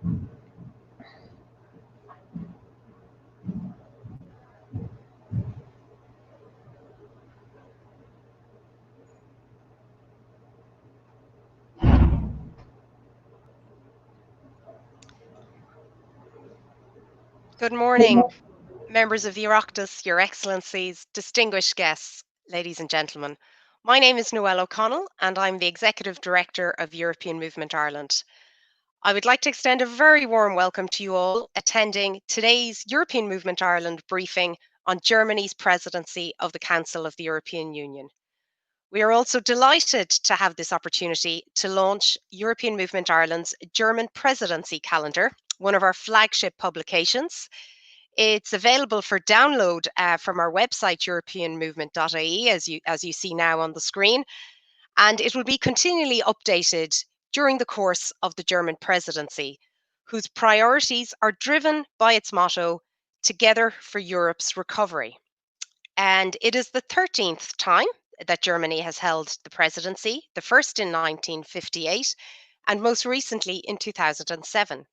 Good morning, members of the Oireachtas, Your Excellencies, distinguished guests, ladies and gentlemen. My name is Noelle O'Connell and I'm the Executive Director of European Movement Ireland. I would like to extend a very warm welcome to you all attending today's European Movement Ireland briefing on Germany's presidency of the Council of the European Union. We are also delighted to have this opportunity to launch European Movement Ireland's German Presidency calendar, one of our flagship publications. It's available for download from our website, europeanmovement.ie, as you see now on the screen, and it will be continually updated during the course of the German presidency, whose priorities are driven by its motto, Together for Europe's Recovery. And it is the 13th time that Germany has held the presidency, the first in 1958, and most recently in 2007.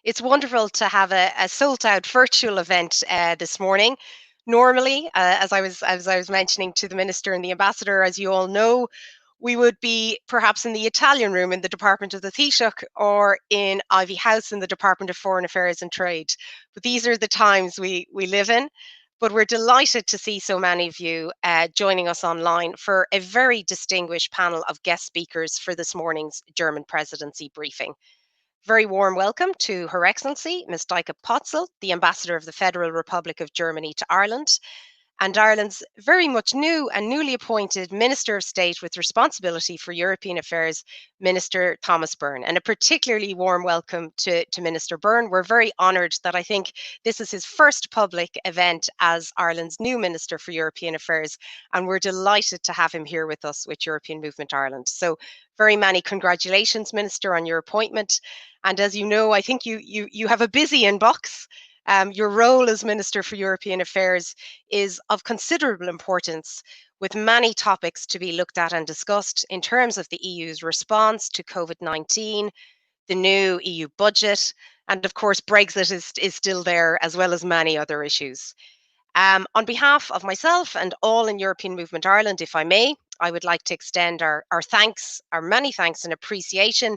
It's wonderful to have a sold-out virtual event this morning. Normally, as I was mentioning to the Minister and the Ambassador, as you all know, we would be perhaps in the Italian room in the Department of the Taoiseach or in Ivy House in the Department of Foreign Affairs and Trade. But these are the times we live in. But we're delighted to see so many of you joining us online for a very distinguished panel of guest speakers for this morning's German presidency briefing. Very warm welcome to Her Excellency, Ms. Deike Potzel, the Ambassador of the Federal Republic of Germany to Ireland, and Ireland's very much new and newly appointed Minister of State with responsibility for European affairs, Minister Thomas Byrne. And a particularly warm welcome to Minister Byrne. We're very honoured that I think this is his first public event as Ireland's new Minister for European Affairs, and we're delighted to have him here with us with European Movement Ireland. So very many congratulations, Minister, on your appointment. And as you know, I think you have a busy inbox. Your role as Minister for European Affairs is of considerable importance, with many topics to be looked at and discussed in terms of the EU's response to COVID-19, the new EU budget, and of course, Brexit is still there, as well as many other issues. On behalf of myself and all in European Movement Ireland, if I may, I would like to extend our thanks, our many thanks and appreciation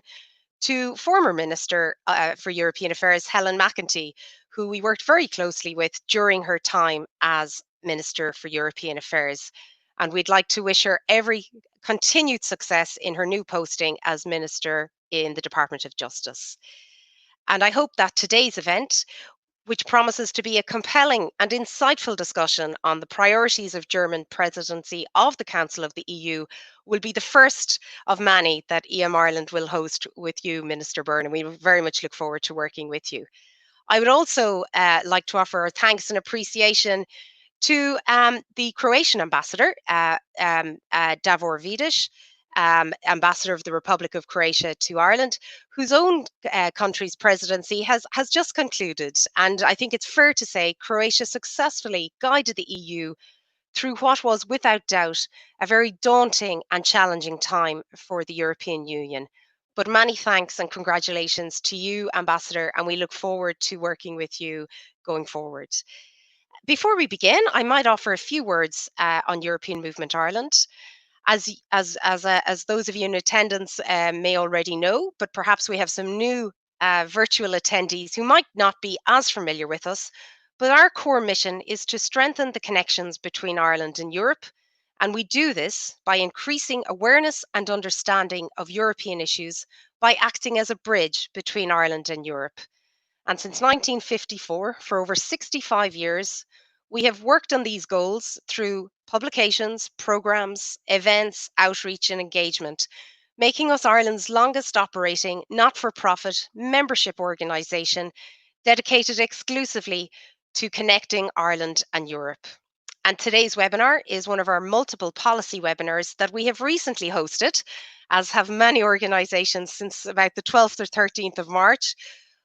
to former Minister for European Affairs, Helen McEntee, who we worked very closely with during her time as Minister for European Affairs. And we'd like to wish her every continued success in her new posting as Minister in the Department of Justice. And I hope that today's event, which promises to be a compelling and insightful discussion on the priorities of German presidency of the Council of the EU, will be the first of many that EM Ireland will host with you, Minister Byrne, and we very much look forward to working with you. I would also like to offer our thanks and appreciation to the Croatian ambassador, Davor Vidic, ambassador of the Republic of Croatia to Ireland, whose own country's presidency has just concluded. And I think it's fair to say Croatia successfully guided the EU through what was without doubt a very daunting and challenging time for the European Union. But many thanks and congratulations to you, Ambassador, and we look forward to working with you going forward. Before we begin, I might offer a few words on European Movement Ireland. As those of you in attendance may already know, but perhaps we have some new virtual attendees who might not be as familiar with us, but our core mission is to strengthen the connections between Ireland and Europe, and we do this by increasing awareness and understanding of European issues by acting as a bridge between Ireland and Europe. And since 1954, for over 65 years, we have worked on these goals through publications, programmes, events, outreach and engagement, making us Ireland's longest operating not-for-profit membership organisation dedicated exclusively to connecting Ireland and Europe. And today's webinar is one of our multiple policy webinars that we have recently hosted, as have many organisations since about the 12th or 13th of March.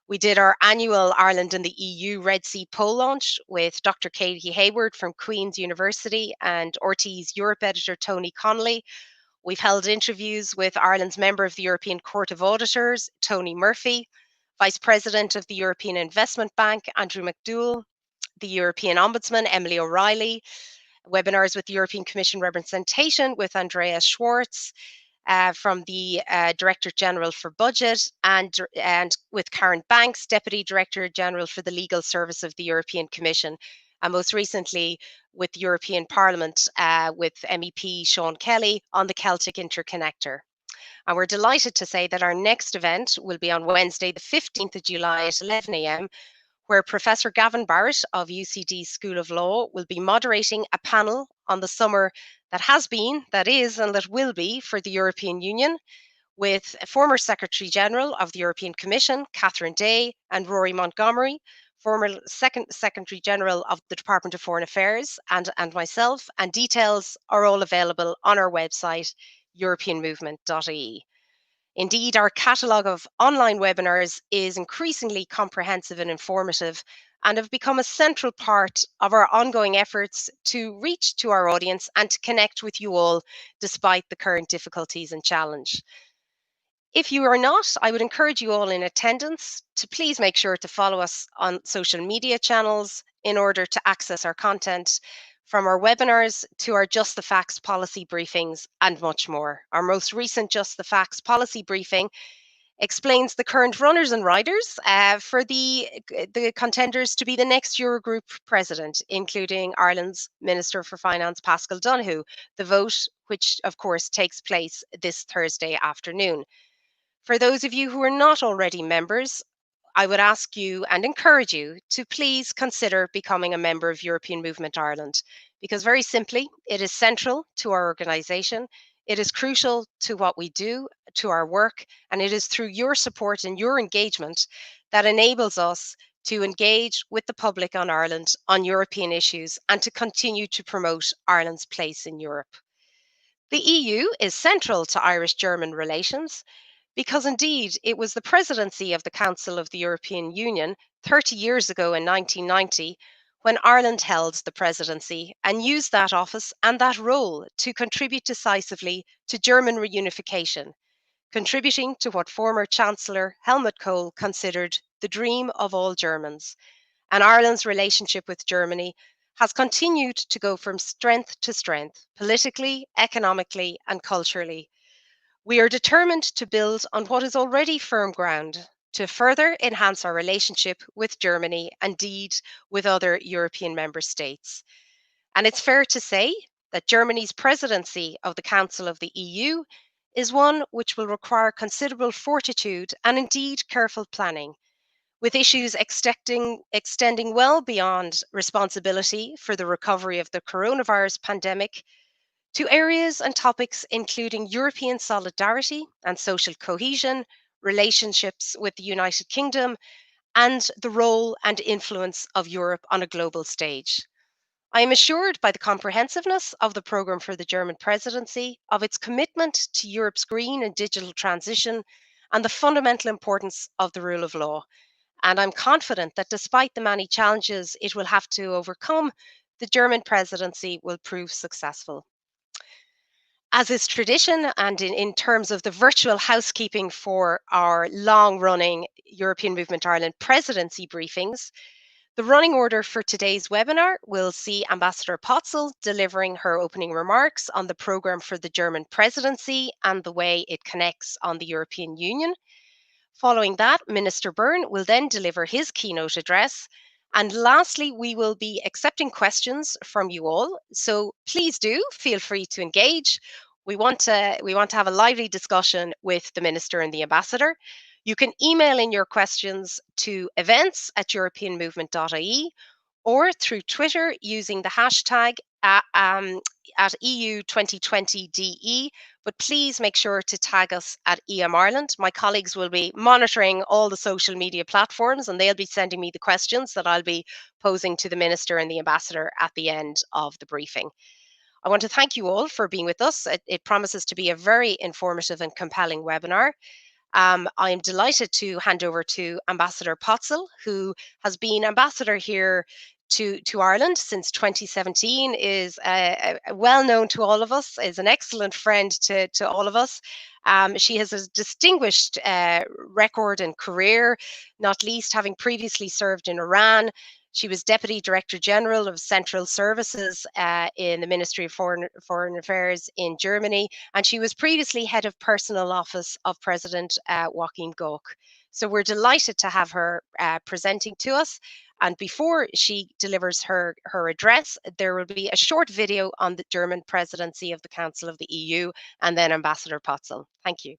We did our annual Ireland and the EU Red Sea poll launch with Dr. Katie Hayward from Queen's University and RT's Europe editor Tony Connolly. We've held interviews with Ireland's member of the European Court of Auditors, Tony Murphy, Vice President of the European Investment Bank, Andrew McDougall, the European Ombudsman, Emily O'Reilly, webinars with the European Commission representation with Andreas Schwartz, from the Director General for Budget, and with Karen Banks, Deputy Director General for the Legal Service of the European Commission, and most recently with the European Parliament with MEP Sean Kelly on the Celtic Interconnector. And we're delighted to say that our next event will be on Wednesday, the 15th of July at 11 a.m., where Professor Gavin Barrett of UCD School of Law will be moderating a panel on the summer that has been, that is, and that will be for the European Union, with former Secretary General of the European Commission, Catherine Day, and Rory Montgomery, former Second Secretary General of the Department of Foreign Affairs, and myself. And details are all available on our website, europeanmovement.ie. Indeed, our catalogue of online webinars is increasingly comprehensive and informative, and have become a central part of our ongoing efforts to reach to our audience and to connect with you all despite the current difficulties and challenge. If you are not, I would encourage you all in attendance to please make sure to follow us on social media channels in order to access our content, from our webinars to our Just the Facts policy briefings and much more. Our most recent Just the Facts policy briefing explains the current runners and riders for the contenders to be the next Eurogroup president, including Ireland's Minister for Finance, Paschal Donohoe, the vote which of course takes place this Thursday afternoon. For those of you who are not already members, I would ask you and encourage you to please consider becoming a member of European Movement Ireland, because very simply, it is central to our organisation, it is crucial to what we do, to our work, and it is through your support and your engagement that enables us to engage with the public on Ireland on European issues and to continue to promote Ireland's place in Europe. The EU is central to Irish-German relations, because indeed it was the presidency of the Council of the European Union 30 years ago in 1990 when Ireland held the presidency and used that office and that role to contribute decisively to German reunification, contributing to what former Chancellor Helmut Kohl considered the dream of all Germans. And Ireland's relationship with Germany has continued to go from strength to strength, politically, economically, and culturally. We are determined to build on what is already firm ground to further enhance our relationship with Germany, indeed with other European member states. And it's fair to say that Germany's presidency of the Council of the EU is one which will require considerable fortitude and indeed careful planning, with issues extending well beyond responsibility for the recovery of the coronavirus pandemic to areas and topics including European solidarity and social cohesion, relationships with the United Kingdom, and the role and influence of Europe on a global stage. I am assured by the comprehensiveness of the programme for the German presidency, of its commitment to Europe's green and digital transition, and the fundamental importance of the rule of law. And I'm confident that despite the many challenges it will have to overcome, the German presidency will prove successful. As is tradition, and in terms of the virtual housekeeping for our long running European Movement Ireland presidency briefings, the running order for today's webinar will see Ambassador Potzel delivering her opening remarks on the programme for the German presidency and the way it connects on the European Union. Following that, Minister Byrne will then deliver his keynote address. And lastly, we will be accepting questions from you all. So please do feel free to engage. We want to have a lively discussion with the Minister and the Ambassador. You can email in your questions to events@europeanmovement.ie or through Twitter using the hashtag at EU 2020DE, but please make sure to tag us at EM Ireland. My colleagues will be monitoring all the social media platforms and they'll be sending me the questions that I'll be posing to the Minister and the Ambassador at the end of the briefing. I want to thank you all for being with us. It promises to be a very informative and compelling webinar. I am delighted to hand over to Ambassador Potzel, who has been ambassador here to Ireland since 2017, is well known to all of us, is an excellent friend to all of us, She has a distinguished record and career, not least having previously served in Iran. She was Deputy Director General of Central Services in the Ministry of Foreign Affairs in Germany, and she was previously Head of Personal Office of President Joachim Gauck. So we're delighted to have her presenting to us. And before she delivers her address, there will be a short video on the German presidency of the Council of the EU, and then Ambassador Potzel. Thank you.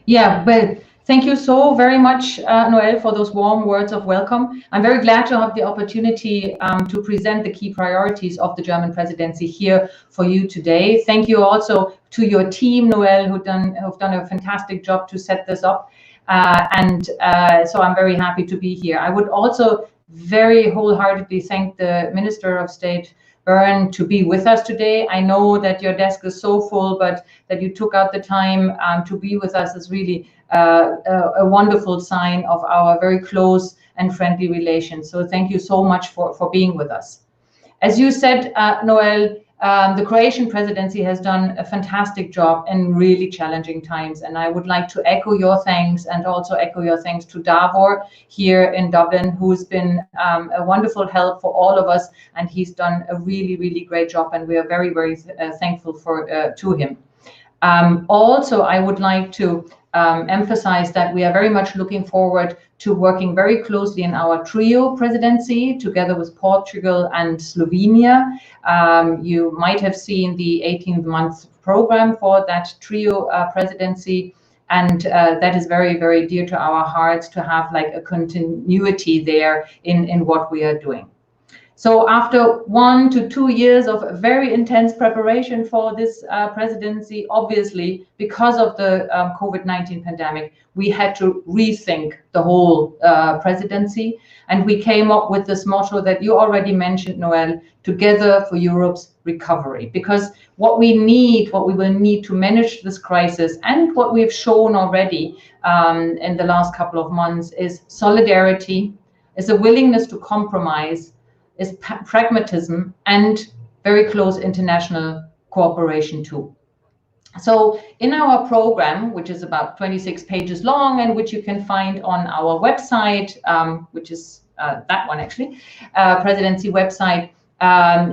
Yeah, well, thank you so very much, Noel, for those warm words of welcome. I'm very glad to have the opportunity to present the key priorities of the German presidency here for you today. Thank you also to your team, Noel, who've done a fantastic job to set this up. So I'm very happy to be here. I would also very wholeheartedly thank the Minister of State, Bern, to be with us today. I know that your desk is so full, but that you took out the time to be with us is really a wonderful sign of our very close and friendly relations. So thank you so much for being with us. As you said, Noel, the Croatian presidency has done a fantastic job in really challenging times, and I would like to echo your thanks and also echo your thanks to Davor here in Dublin, who's been a wonderful help for all of us, and he's done a really, really great job, and we are very, very thankful to him. Also, I would like to emphasize that we are very much looking forward to working very closely in our trio presidency together with Portugal and Slovenia. You might have seen the 18-month program for that trio presidency, and that is very, very dear to our hearts to have like a continuity there in what we are doing. So after 1 to 2 years of very intense preparation for this presidency, obviously, because of the COVID-19 pandemic, we had to rethink the whole presidency. And we came up with this motto that you already mentioned, Noel, together for Europe's recovery. Because what we will need to manage this crisis, and what we've shown already in the last couple of months, is solidarity, is a willingness to compromise, is pragmatism, and very close international cooperation too. So in our program, which is about 26 pages long and which you can find on our website, which is that one actually, presidency website,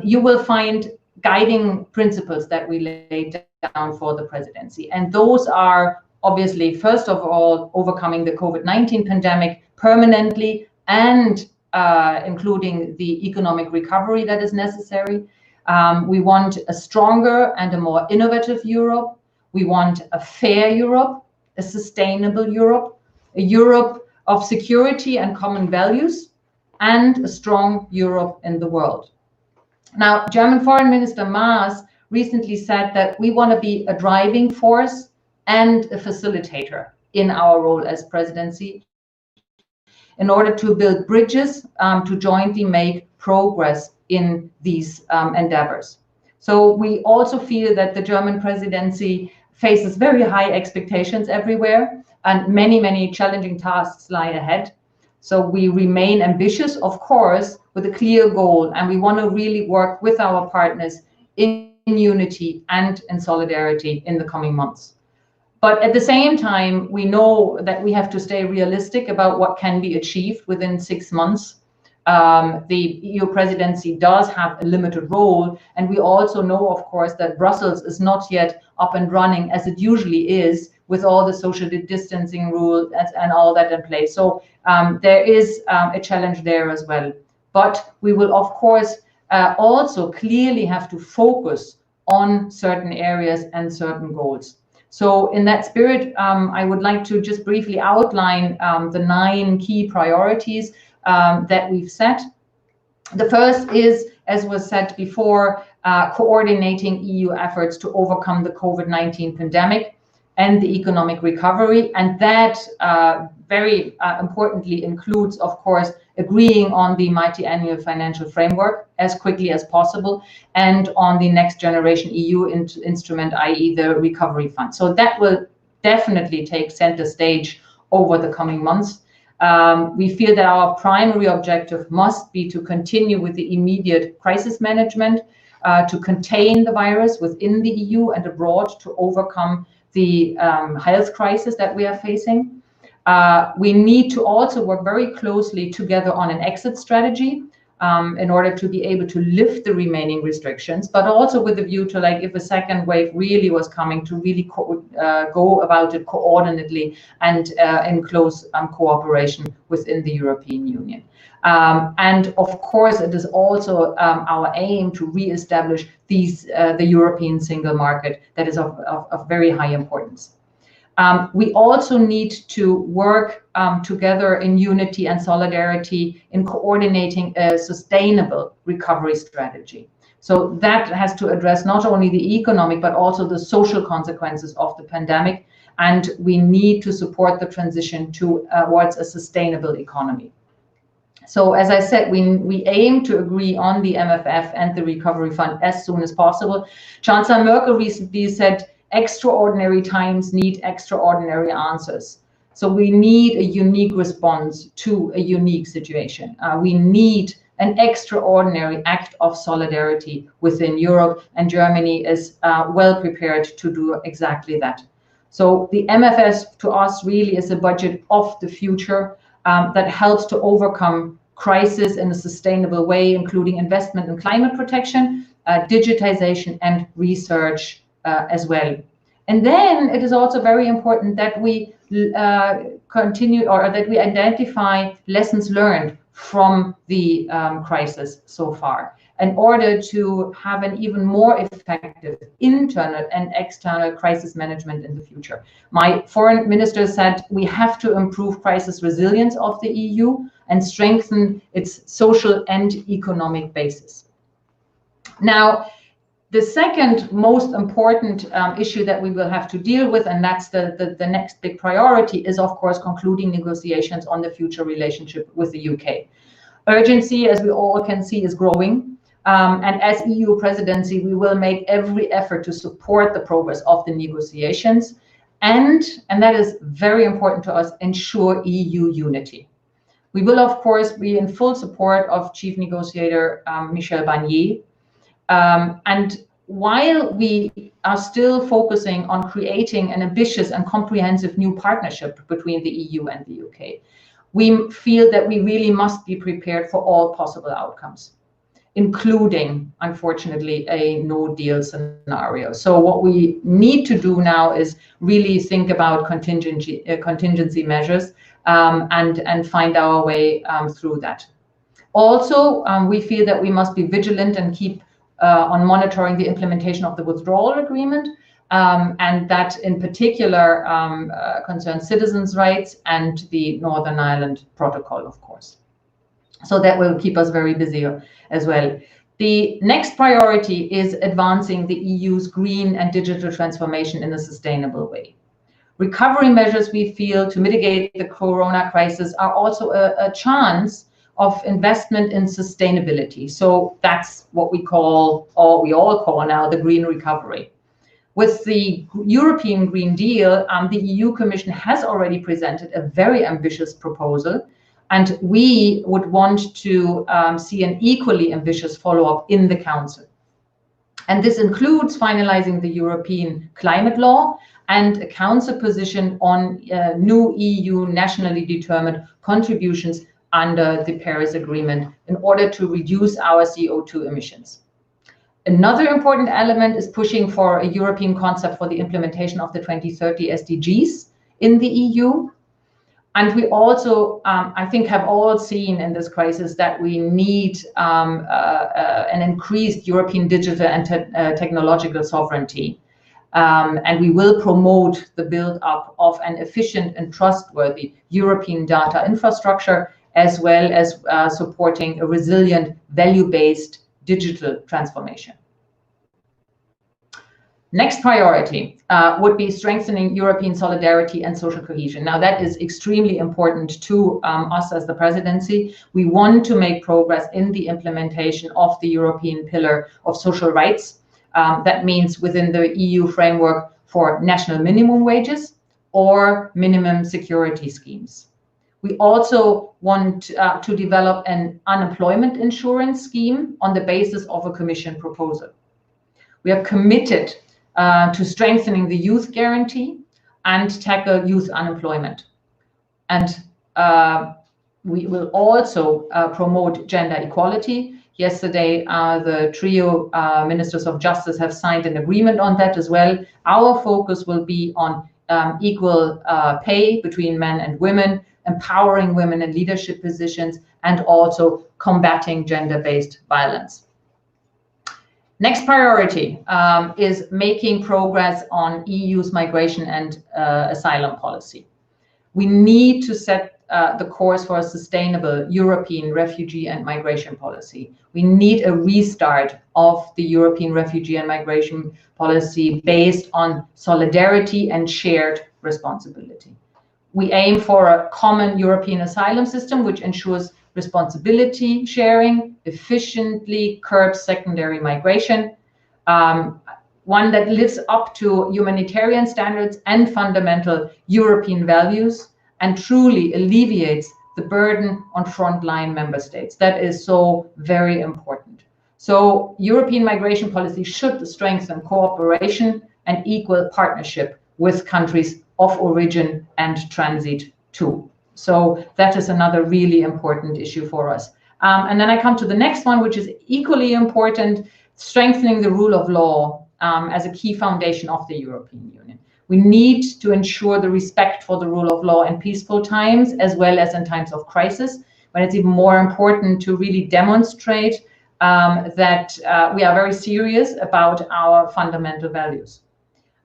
you will find guiding principles that we laid down for the presidency. And those are obviously, first of all, overcoming the COVID-19 pandemic permanently, and including the economic recovery that is necessary. We want a stronger and a more innovative Europe. We want a fair Europe, a sustainable Europe, a Europe of security and common values, and a strong Europe in the world. Now, German Foreign Minister Maas recently said that we want to be a driving force and a facilitator in our role as presidency, in order to build bridges to jointly make progress in these endeavors. So we also feel that the German presidency faces very high expectations everywhere, and many challenging tasks lie ahead. So we remain ambitious, of course, with a clear goal, and we want to really work with our partners in unity and in solidarity in the coming months. But at the same time, we know that we have to stay realistic about what can be achieved within 6 months. The EU presidency does have a limited role, and we also know, of course, that Brussels is not yet up and running as it usually is, with all the social distancing rules and all that in place. So there is a challenge there as well. But we will, of course, also clearly have to focus on certain areas and certain goals. So in that spirit, I would like to just briefly outline the 9 key priorities that we've set. The first is, as was said before, coordinating EU efforts to overcome the COVID-19 pandemic and the economic recovery. And that very importantly includes, of course, agreeing on the multi-annual financial framework as quickly as possible and on the next generation EU instrument, i.e. the recovery fund. So that will definitely take center stage over the coming months. We feel that our primary objective must be to continue with the immediate crisis management, to contain the virus within the EU and abroad, to overcome the health crisis that we are facing. We need to also work very closely together on an exit strategy in order to be able to lift the remaining restrictions, but also with a view to, like, if a second wave really was coming, to really go about it coordinately and in close cooperation within the European Union. And of course, it is also our aim to re-establish the European single market that is of very high importance. We also need to work together in unity and solidarity in coordinating a sustainable recovery strategy. So that has to address not only the economic, but also the social consequences of the pandemic. And we need to support the transition towards a sustainable economy. So as I said, we aim to agree on the MFF and the recovery fund as soon as possible. Chancellor Merkel recently said, extraordinary times need extraordinary answers. So we need a unique response to a unique situation. We need an extraordinary act of solidarity within Europe, and Germany is well prepared to do exactly that. So the MFF to us really is a budget of the future that helps to overcome crisis in a sustainable way, including investment in climate protection, digitization, and research as well. And then it is also very important that we continue, or that we identify lessons learned from the crisis so far, in order to have an even more effective internal and external crisis management in the future. My foreign minister said we have to improve crisis resilience of the EU and strengthen its social and economic basis. Now, the second most important issue that we will have to deal with, and that's the next big priority, is of course concluding negotiations on the future relationship with the UK. Urgency, as we all can see, is growing. And as EU presidency, we will make every effort to support the progress of the negotiations and that is very important to us, ensure EU unity. We will, of course, be in full support of Chief Negotiator Michel Barnier. And while we are still focusing on creating an ambitious and comprehensive new partnership between the EU and the UK, we feel that we really must be prepared for all possible outcomes, including, unfortunately, a no-deal scenario. So what we need to do now is really think about contingency measures and find our way through that. Also, we feel that we must be vigilant and keep on monitoring the implementation of the withdrawal agreement, and that in particular concerns citizens' rights and the Northern Ireland Protocol, of course. So that will keep us very busy as well. The next priority is advancing the EU's green and digital transformation in a sustainable way. Recovery measures, we feel, to mitigate the corona crisis are also a chance of investment in sustainability. So that's what we call, or we all call now, the green recovery. With the European Green Deal, the EU Commission has already presented a very ambitious proposal, and we would want to see an equally ambitious follow-up in the Council. And this includes finalizing the European climate law and a Council position on new EU nationally determined contributions under the Paris Agreement in order to reduce our CO2 emissions. Another important element is pushing for a European concept for the implementation of the 2030 SDGs in the EU. And we also, I think, have all seen in this crisis that we need an increased European digital and technological sovereignty. And we will promote the build-up of an efficient and trustworthy European data infrastructure, as well as supporting a resilient, value-based digital transformation. Next priority would be strengthening European solidarity and social cohesion. Now, that is extremely important to us as the presidency. We want to make progress in the implementation of the European pillar of social rights. That means within the EU framework for national minimum wages or minimum security schemes. We also want to develop an unemployment insurance scheme on the basis of a Commission proposal. We are committed to strengthening the youth guarantee and tackle youth unemployment. And we will also promote gender equality. Yesterday, the trio ministers of justice have signed an agreement on that as well. Our focus will be on equal pay between men and women, empowering women in leadership positions, and also combating gender-based violence. Next priority is making progress on EU's migration and asylum policy. We need to set the course for a sustainable European refugee and migration policy. We need a restart of the European refugee and migration policy based on solidarity and shared responsibility. We aim for a common European asylum system which ensures responsibility sharing, efficiently curbs secondary migration, one that lives up to humanitarian standards and fundamental European values, and truly alleviates the burden on frontline member states. That is so very important. So European migration policy should strengthen cooperation and equal partnership with countries of origin and transit too. So that is another really important issue for us. And then I come to the next one, which is equally important, strengthening the rule of law as a key foundation of the European Union. We need to ensure the respect for the rule of law in peaceful times, as well as in times of crisis, when it's even more important to really demonstrate that we are very serious about our fundamental values.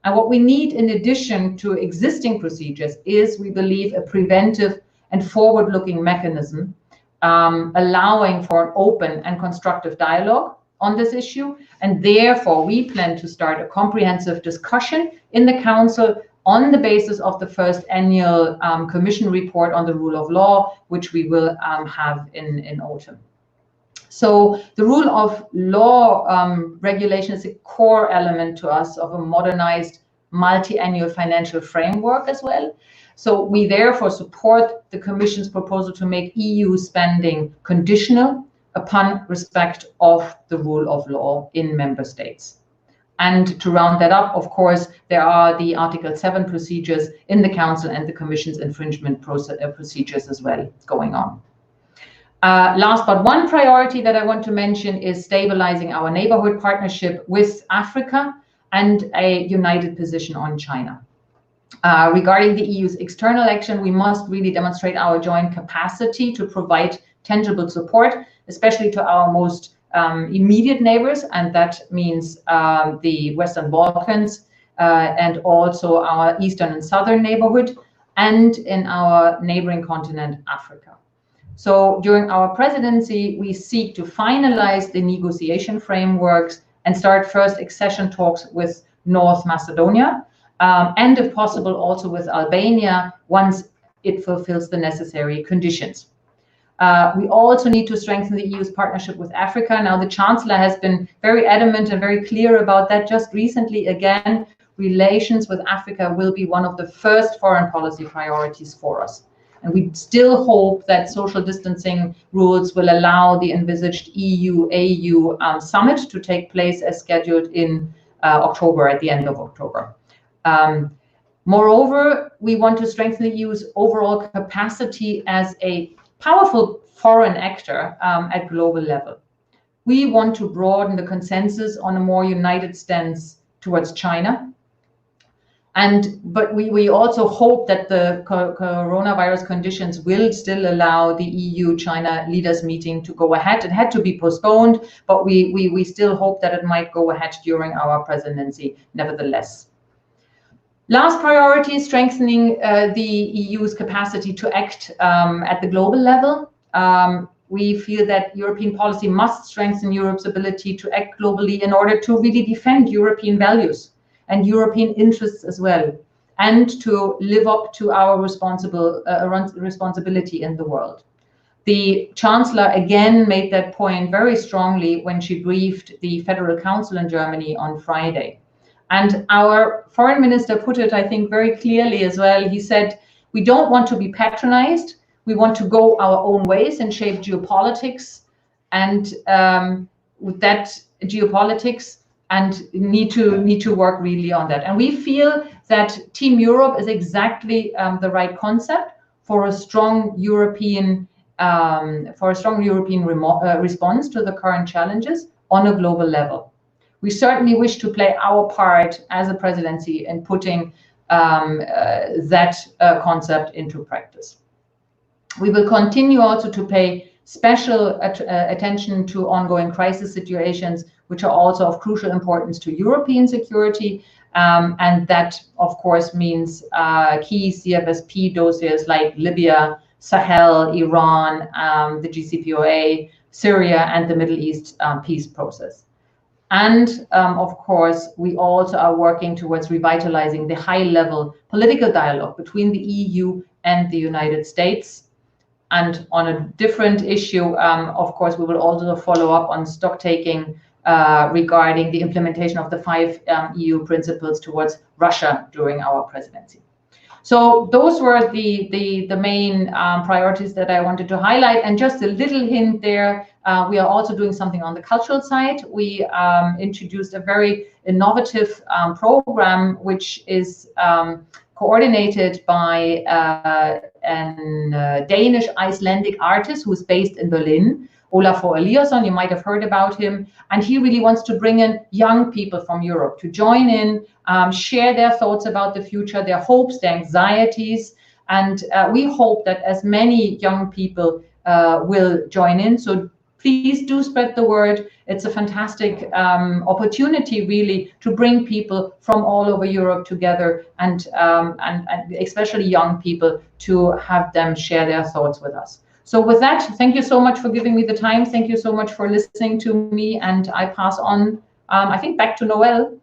And what we need in addition to existing procedures is, we believe, a preventive and forward-looking mechanism allowing for an open and constructive dialogue on this issue. And therefore, we plan to start a comprehensive discussion in the Council on the basis of the first annual Commission report on the rule of law, which we will have in autumn. So the rule of law regulation is a core element to us of a modernized multi-annual financial framework as well. So we therefore support the Commission's proposal to make EU spending conditional upon respect of the rule of law in member states. And to round that up, of course, there are the Article 7 procedures in the Council and the Commission's infringement procedures as well going on. Last but one priority that I want to mention is stabilizing our neighborhood partnership with Africa and a united position on China. Regarding the EU's external action, we must really demonstrate our joint capacity to provide tangible support, especially to our most immediate neighbors, and that means the Western Balkans and also our eastern and southern neighborhood, and in our neighboring continent, Africa. So during our presidency, we seek to finalize the negotiation frameworks and start first accession talks with North Macedonia, and if possible also with Albania once it fulfills the necessary conditions. We also need to strengthen the EU's partnership with Africa. Now, the Chancellor has been very adamant and very clear about that just recently again relations with Africa will be one of the first foreign policy priorities for us. And we still hope that social distancing rules will allow the envisaged EU-AU summit to take place as scheduled in October, at the end of October. Moreover, we want to strengthen the EU's overall capacity as a powerful foreign actor at global level. We want to broaden the consensus on a more united stance towards China. But we also hope that the coronavirus conditions will still allow the EU-China leaders meeting to go ahead. It had to be postponed, but we still hope that it might go ahead during our presidency, nevertheless. Last priority is strengthening the EU's capacity to act at the global level. We feel that European policy must strengthen Europe's ability to act globally in order to really defend European values and European interests as well, and to live up to our responsibility in the world. The Chancellor again made that point very strongly when she briefed the Federal Council in Germany on Friday. And our foreign minister put it, I think, very clearly as well. He said, we don't want to be patronized. We want to go our own ways and shape geopolitics, and with that geopolitics, and need to work really on that. And we feel that Team Europe is exactly the right concept for a strong European response to the current challenges on a global level. We certainly wish to play our part as a presidency in putting that concept into practice. We will continue also to pay special attention to ongoing crisis situations, which are also of crucial importance to European security. And that, of course, means key CFSP dossiers like Libya, Sahel, Iran, the GCPOA, Syria, and the Middle East peace process. And of course, we also are working towards revitalizing the high-level political dialogue between the EU and the United States. And on a different issue, of course, we will also follow up on stock taking regarding the implementation of the 5 EU principles towards Russia during our presidency. So those were the main priorities that I wanted to highlight. And just a little hint there, we are also doing something on the cultural side. We introduced a very innovative program, which is coordinated by a Danish-Icelandic artist who is based in Berlin, Olafur Eliasson. You might have heard about him. And he really wants to bring in young people from Europe to join in, share their thoughts about the future, their hopes, their anxieties. And we hope that as many young people will join in. So please do spread the word. It's a fantastic opportunity, really, to bring people from all over Europe together, and especially young people, to have them share their thoughts with us. So with that, thank you so much for giving me the time. Thank you so much for listening to me. And I pass on, I think, back to Noelle.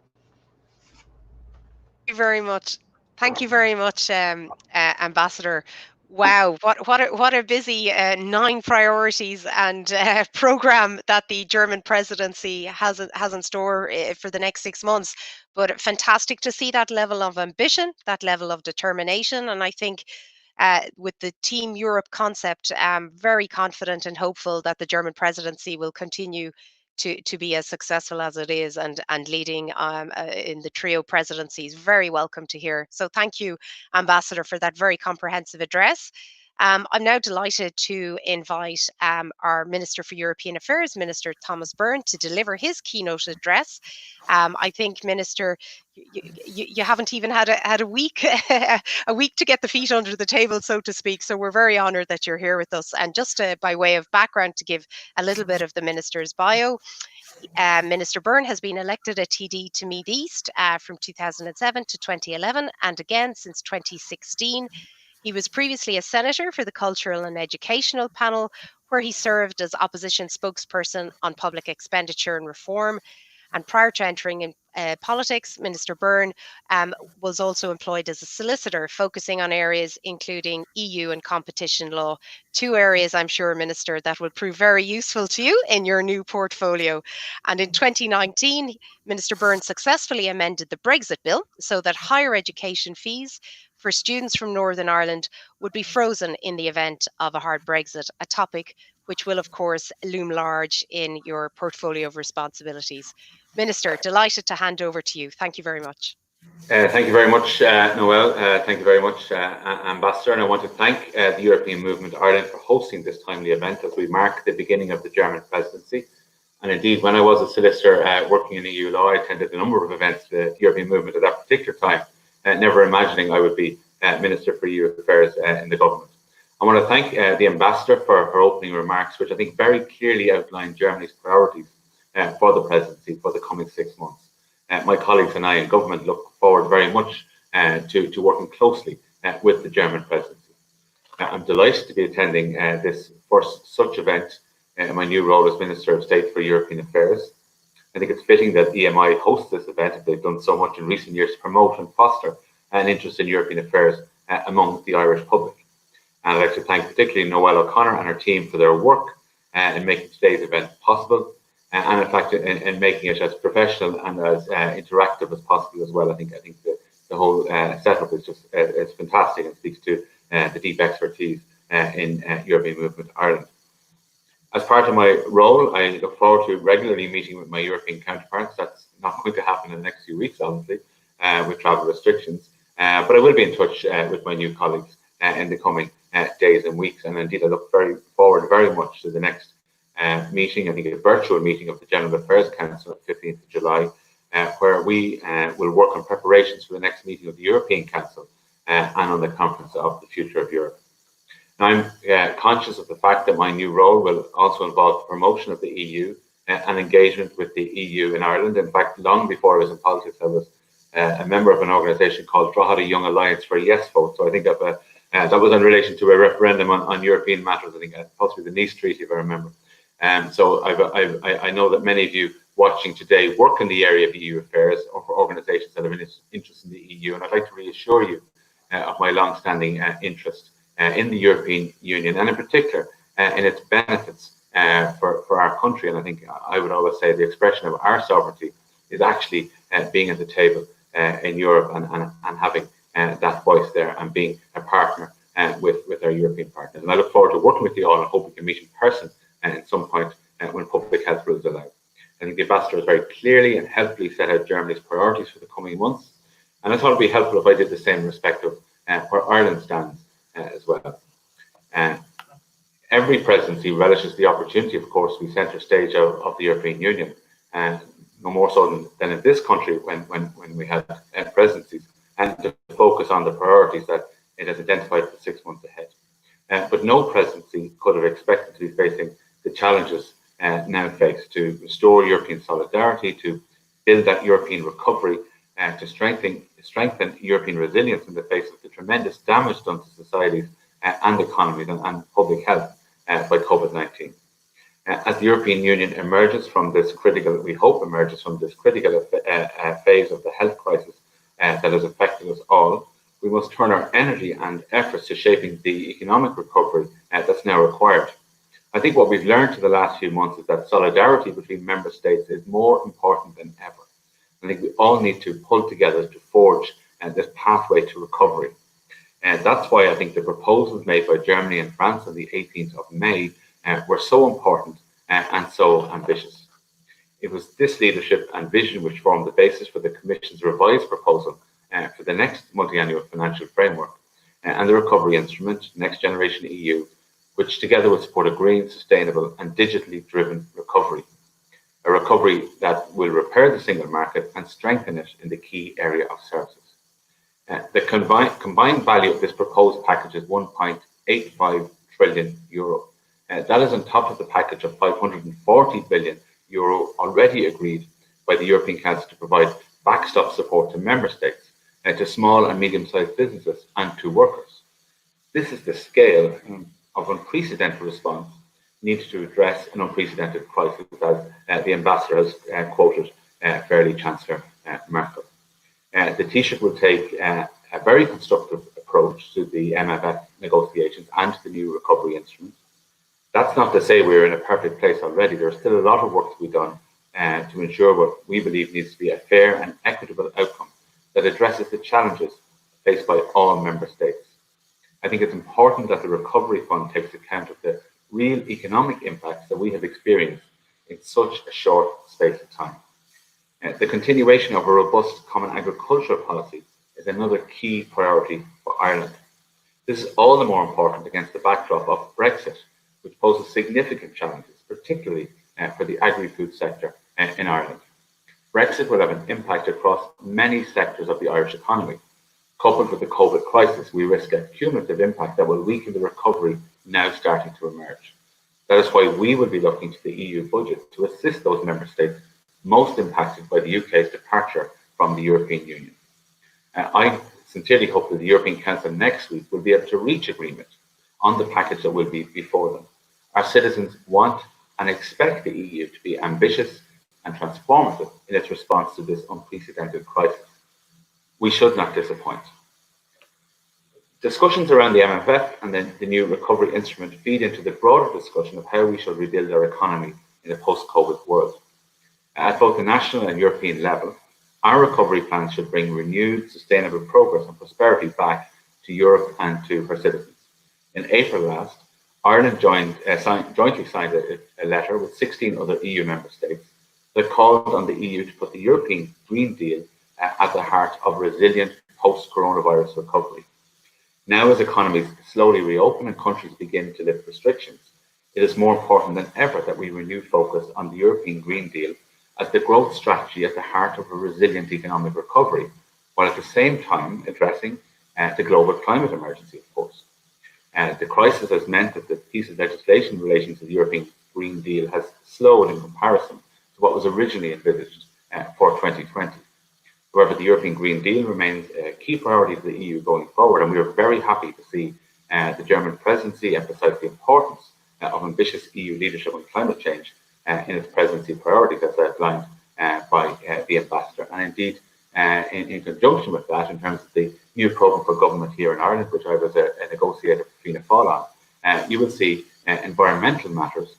Thank you very much. Thank you very much, Ambassador. Wow, what a busy 9 priorities and program that the German presidency has in store for the next 6 months. But fantastic to see that level of ambition, that level of determination, and I think with the Team Europe concept, I'm very confident and hopeful that the German presidency will continue to be as successful as it is, and leading in the trio presidencies. Very welcome to hear. So thank you, Ambassador, for that very comprehensive address. I'm now delighted to invite our Minister for European Affairs, Minister Thomas Byrne, to deliver his keynote address. I think, Minister, you haven't even had a week a week to get the feet under the table, so to speak. So we're very honoured that you're here with us. And just by way of background, to give a little bit of the Minister's bio. Minister Byrne has been elected a TD to Meath East from 2007 to 2011, and again since 2016. He was previously a senator for the Cultural and Educational Panel, where he served as opposition spokesperson on public expenditure and reform. And prior to entering in politics, Minister Byrne was also employed as a solicitor, focusing on areas including EU and competition law, two areas I'm sure, Minister, that will prove very useful to you in your new portfolio. And in 2019, Minister Byrne successfully amended the Brexit bill so that higher education fees for students from Northern Ireland would be frozen in the event of a hard Brexit, a topic which will, of course, loom large in your portfolio of responsibilities. Minister, delighted to hand over to you. Thank you very much. Thank you very much, Noel. Thank you very much, Ambassador. And I want to thank the European Movement Ireland for hosting this timely event as we mark the beginning of the German presidency. And indeed, when I was a solicitor working in EU law, I attended a number of events to the European Movement at that particular time, never imagining I would be Minister for EU Affairs in the government. I want to thank the Ambassador for her opening remarks, which I think very clearly outlined Germany's priorities for the presidency for the coming 6 months. My colleagues and I in government look forward very much to working closely with the German presidency. I'm delighted to be attending this first such event in my new role as Minister of State for European Affairs. I think it's fitting that EMI hosts this event. They've done so much in recent years to promote and foster an interest in European affairs among the Irish public. And I'd like to thank particularly Noelle O'Connor and her team for their work in making today's event possible. And in fact, in making it as professional and as interactive as possible as well. I think the whole setup is just it's fantastic and speaks to the deep expertise in European Movement Ireland. As part of my role, I look forward to regularly meeting with my European counterparts. That's not going to happen in the next few weeks, obviously, with travel restrictions. But I will be in touch with my new colleagues in the coming days and weeks. And indeed, I look forward very much to the next meeting, I think a virtual meeting of the General Affairs Council on 15th of July, where we will work on preparations for the next meeting of the European Council and on the Conference of the Future of Europe. Now, I'm conscious of the fact that my new role will also involve the promotion of the EU and engagement with the EU in Ireland. In fact, long before I was in politics, I was a member of an organisation called Drogheda Young Alliance for a Yes vote. So I think that was in relation to a referendum on European matters, I think possibly the Nice Treaty, if I remember. So I know that many of you watching today work in the area of EU affairs or for organisations that have an interest in the EU, and I'd like to reassure you of my long-standing interest in the European Union, and in particular in its benefits for our country. And I think I would always say the expression of our sovereignty is actually being at the table in Europe and having that voice there and being a partner with our European partners. And I look forward to working with you all and hope we can meet in person at some point when public health rules allow. I think the Ambassador has very clearly and helpfully set out Germany's priorities for the coming months. And I thought it would be helpful if I did the same in respect of where Ireland stands as well. Every presidency relishes the opportunity, of course, to be centre stage of the European Union, and no more so than in this country when we had presidencies, and to focus on the priorities that it has identified for 6 months ahead. But no presidency could have expected to be facing the challenges now faced to restore European solidarity, to build that European recovery, to strengthen European resilience in the face of the tremendous damage done to societies and economies and public health by COVID-19. As the European Union emerges from this critical, we hope emerges from this critical phase of the health crisis that is affecting us all, we must turn our energy and efforts to shaping the economic recovery that's now required. I think what we've learned in the last few months is that solidarity between member states is more important than ever. I think we all need to pull together to forge this pathway to recovery. And that's why I think the proposals made by Germany and France on the 18th of May were so important and so ambitious. It was this leadership and vision which formed the basis for the Commission's revised proposal for the next multi-annual financial framework and the recovery instrument, Next Generation EU, which together will support a green, sustainable and digitally driven recovery. A recovery that will repair the single market and strengthen it in the key area of services. The combined value of this proposed package is €1.85 trillion. That is on top of the package of €540 billion already agreed by the European Council to provide backstop support to member states, to small and medium-sized businesses and to workers. This is the scale of unprecedented response needed to address an unprecedented crisis, as the Ambassador has quoted fairly Chancellor Merkel. The Taoiseach will take a very constructive approach to the MFF negotiations and to the new recovery instrument. That's not to say we're in a perfect place already. There's still a lot of work to be done to ensure what we believe needs to be a fair and equitable outcome that addresses the challenges faced by all member states. I think it's important that the Recovery Fund takes account of the real economic impacts that we have experienced in such a short space of time. The continuation of a robust common agricultural policy is another key priority for Ireland. This is all the more important against the backdrop of Brexit, which poses significant challenges, particularly for the agri-food sector in Ireland. Brexit will have an impact across many sectors of the Irish economy. Coupled with the COVID crisis, we risk a cumulative impact that will weaken the recovery now starting to emerge. That is why we will be looking to the EU budget to assist those member states most impacted by the UK's departure from the European Union. I sincerely hope that the European Council next week will be able to reach agreement on the package that will be before them. Our citizens want and expect the EU to be ambitious and transformative in its response to this unprecedented crisis. We should not disappoint. Discussions around the MFF and then the new recovery instrument feed into the broader discussion of how we should rebuild our economy in a post-COVID world. At both the national and European level, our recovery plans should bring renewed, sustainable progress and prosperity back to Europe and to her citizens. In April last, Ireland jointly signed a letter with 16 other EU member states that called on the EU to put the European Green Deal at the heart of resilient post-coronavirus recovery. Now, as economies slowly reopen and countries begin to lift restrictions, it is more important than ever that we renew focus on the European Green Deal as the growth strategy at the heart of a resilient economic recovery, while at the same time addressing the global climate emergency, of course. The crisis has meant that the piece of legislation relating to the European Green Deal has slowed in comparison to what was originally envisaged for 2020. However, the European Green Deal remains a key priority for the EU going forward, and we are very happy to see the German Presidency emphasise the importance of ambitious EU leadership on climate change in its presidency priorities as outlined by the Ambassador. And indeed, in conjunction with that, in terms of the new programme for government here in Ireland, which I was a negotiator for Fianna Fáil on, you will see environmental matters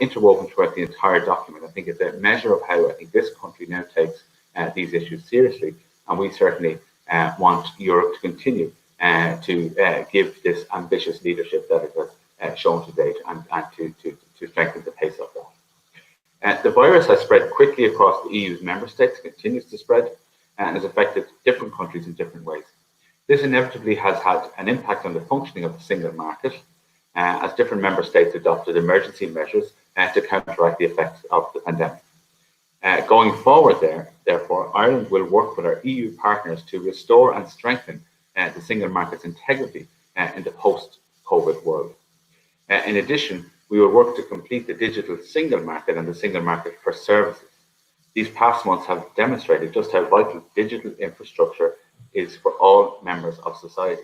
interwoven throughout the entire document. I think it's a measure of how I think this country now takes these issues seriously, and we certainly want Europe to continue to give this ambitious leadership that it has shown to date and to strengthen the pace of that. The virus has spread quickly across the EU's member states, continues to spread, and has affected different countries in different ways. This inevitably has had an impact on the functioning of the single market, as different member states adopted emergency measures to counteract the effects of the pandemic. Going forward, therefore, Ireland will work with our EU partners to restore and strengthen the single market's integrity in the post-COVID world. In addition, we will work to complete the digital single market and the single market for services. These past months have demonstrated just how vital digital infrastructure is for all members of society.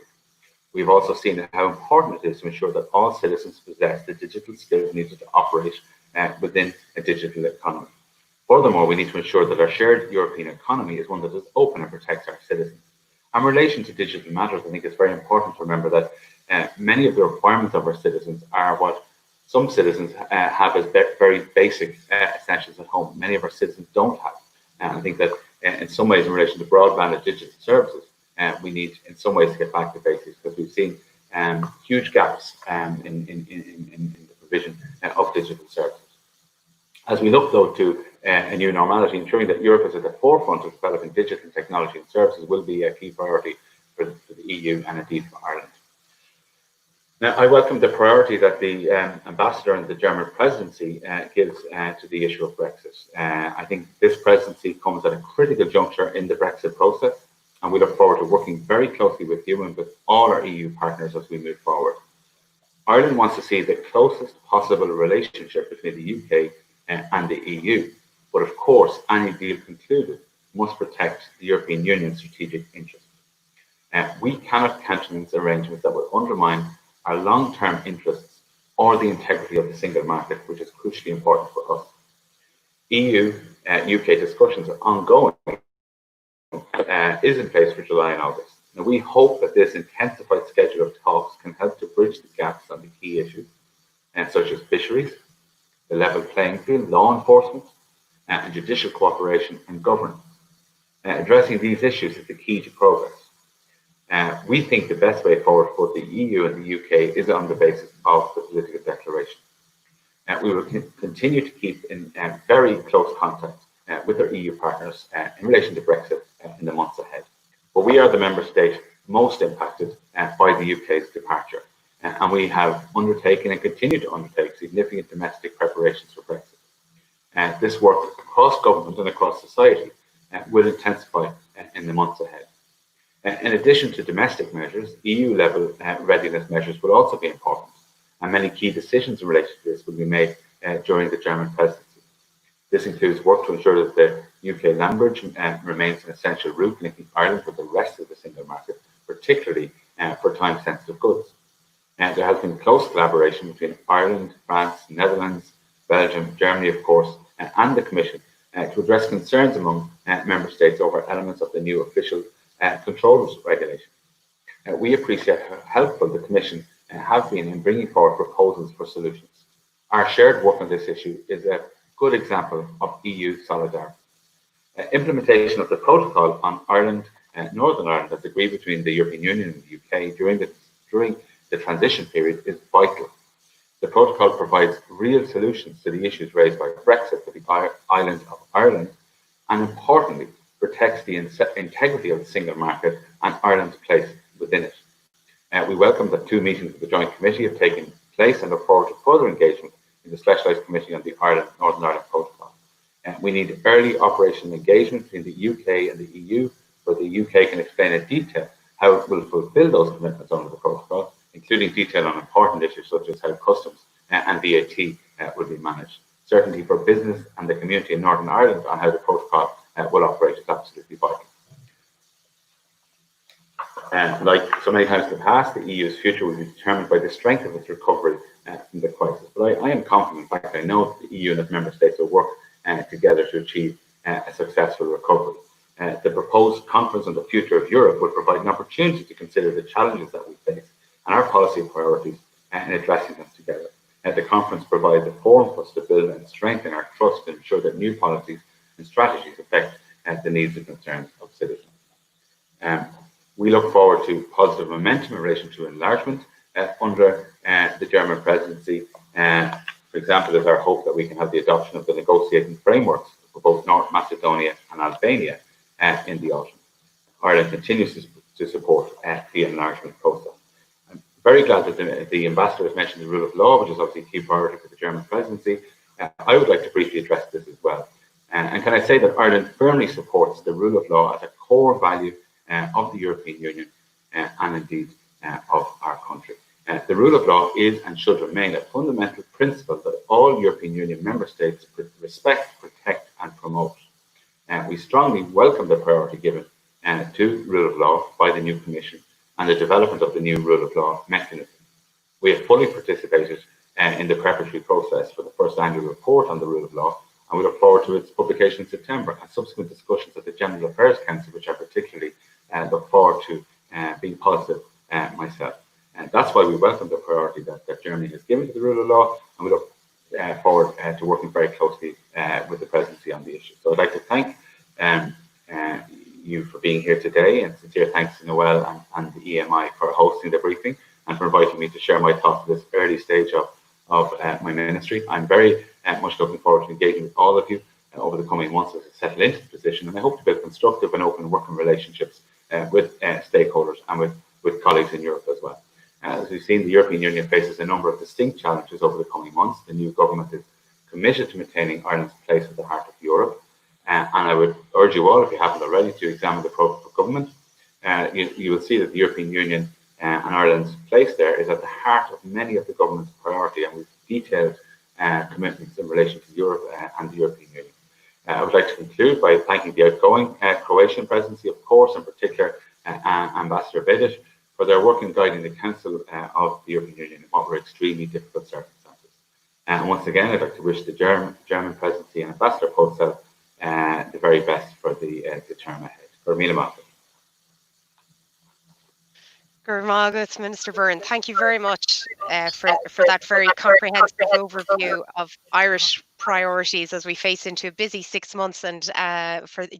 We've also seen how important it is to ensure that all citizens possess the digital skills needed to operate within a digital economy. Furthermore, we need to ensure that our shared European economy is one that is open and protects our citizens. In relation to digital matters, I think it's very important to remember that many of the requirements of our citizens are what some citizens have as very basic essentials at home. Many of our citizens don't have. And I think that in some ways, in relation to broadband and digital services, we need in some ways to get back to basics, because we've seen huge gaps in the provision of digital services. As we look, though, to a new normality, ensuring that Europe is at the forefront of developing digital technology and services will be a key priority for the EU and indeed for Ireland. Now, I welcome the priority that the Ambassador and the German Presidency gives to the issue of Brexit. I think this presidency comes at a critical juncture in the Brexit process, and we look forward to working very closely with you and with all our EU partners as we move forward. Ireland wants to see the closest possible relationship between the UK and the EU, but of course, any deal concluded must protect the European Union's strategic interests. We cannot countenance arrangements that will undermine our long-term interests or the integrity of the single market, which is crucially important for us. EU UK discussions are ongoing, is in place for July and August. Now, we hope that this intensified schedule of talks can help to bridge the gaps on the key issues, such as fisheries, the level playing field, law enforcement, and judicial cooperation and governance. Addressing these issues is the key to progress. We think the best way forward for the EU and the UK is on the basis of the political declaration. We will continue to keep in very close contact with our EU partners in relation to Brexit in the months ahead. But we are the member state most impacted by the UK's departure, and we have undertaken and continue to undertake significant domestic preparations for Brexit. This work across government and across society will intensify in the months ahead. In addition to domestic measures, EU-level readiness measures will also be important, and many key decisions in relation to this will be made during the German presidency. This includes work to ensure that the UK land bridge remains an essential route linking Ireland with the rest of the single market, particularly for time-sensitive goods. There has been close collaboration between Ireland, France, Netherlands, Belgium, Germany, of course, and the Commission to address concerns among member states over elements of the new official controls regulation. We appreciate how helpful the Commission have been in bringing forward proposals for solutions. Our shared work on this issue is a good example of EU solidarity. Implementation of the protocol on Ireland, Northern Ireland, as agreed between the European Union and the UK during the transition period is vital. The protocol provides real solutions to the issues raised by Brexit for the island of Ireland, and importantly, protects the integrity of the single market and Ireland's place within it. We welcome that 2 meetings of the Joint Committee have taken place and look forward to further engagement in the Specialised Committee on the Northern Ireland Protocol. We need early operational engagement between the UK and the EU, where the UK can explain in detail how it will fulfil those commitments under the protocol, including detail on important issues such as how customs and VAT will be managed. Certainty for business and the community in Northern Ireland on how the protocol will operate is absolutely vital. Like so many times in the past, the EU's future will be determined by the strength of its recovery from the crisis. But I am confident, in fact, I know the EU and its member states will work together to achieve a successful recovery. The proposed conference on the future of Europe would provide an opportunity to consider the challenges that we face and our policy priorities in addressing them together. The conference provides a forum for us to build and strengthen our trust and ensure that new policies and strategies affect the needs and concerns of citizens. We look forward to positive momentum in relation to enlargement under the German presidency. For example, it's our hope that we can have the adoption of the negotiating frameworks for both North Macedonia and Albania in the autumn. Ireland continues to support the enlargement process. I'm very glad that the ambassador has mentioned the rule of law, which is obviously a key priority for the German presidency. I would like to briefly address this as well. And can I say that Ireland firmly supports the rule of law as a core value of the European Union and indeed of our country. The rule of law is and should remain a fundamental principle that all European Union member states respect, protect and promote. We strongly welcome the priority given to rule of law by the new Commission and the development of the new rule of law mechanism. We have fully participated in the preparatory process for the first annual report on the rule of law, and we look forward to its publication in September and subsequent discussions at the General Affairs Council, which I particularly look forward to being positive myself. And that's why we welcome the priority that Germany has given to the rule of law, and we look forward to working very closely with the presidency on the issue. So I'd like to thank you for being here today, and sincere thanks to Noel and the EMI for hosting the briefing and for inviting me to share my thoughts at this early stage of my ministry. I'm very much looking forward to engaging with all of you over the coming months as I settle into the position, and I hope to build constructive and open working relationships with stakeholders and with colleagues in Europe as well. As we've seen, the European Union faces a number of distinct challenges over the coming months. The new government is committed to maintaining Ireland's place at the heart of Europe, and I would urge you all, if you haven't already, to examine the programme for government. You will see that the European Union and Ireland's place there is at the heart of many of the government's priority, and with detailed commitments in relation to Europe and the European Union. I would like to conclude by thanking the outgoing Croatian presidency, of course, in particular Ambassador Bedic, for their work in guiding the Council of the European Union in what were extremely difficult circumstances. And once again, I'd like to wish the German presidency and Ambassador Potzel the very best for the term ahead. Gurmagat, Minister Byrne, thank you very much for that very comprehensive overview of Irish priorities as we face into a busy 6 months and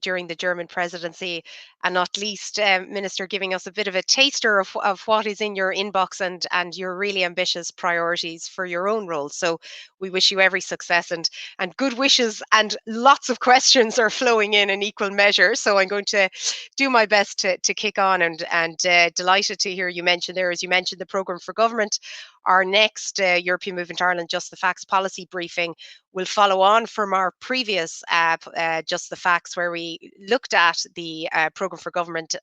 during the German presidency, and not least, Minister, giving us a bit of a taster of what is in your inbox and your really ambitious priorities for your own role. So we wish you every success and good wishes, and lots of questions are flowing in equal measure. So I'm going to do my best to kick on, and delighted to hear you mention there, as you mentioned, the programme for government. Our next European Movement Ireland Just the Facts policy briefing will follow on from our previous Just the Facts, where we looked at the programme for government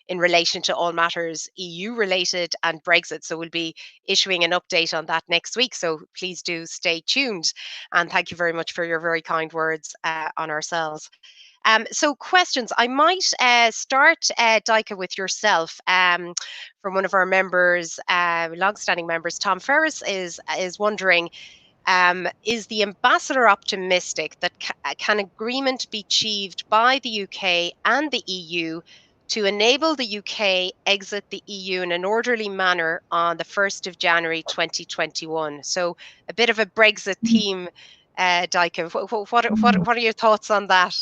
in relation to all matters EU related and Brexit. So we'll be issuing an update on that next week. So please do stay tuned. And thank you very much for your very kind words on ourselves. So questions, I might start, Deike, with yourself. From one of our members, long-standing members, Tom Ferris is wondering, is the ambassador optimistic that can agreement be achieved by the UK and the EU to enable the UK exit the EU in an orderly manner on the 1st of January 2021? So a bit of a Brexit theme, Deike. What are your thoughts on that?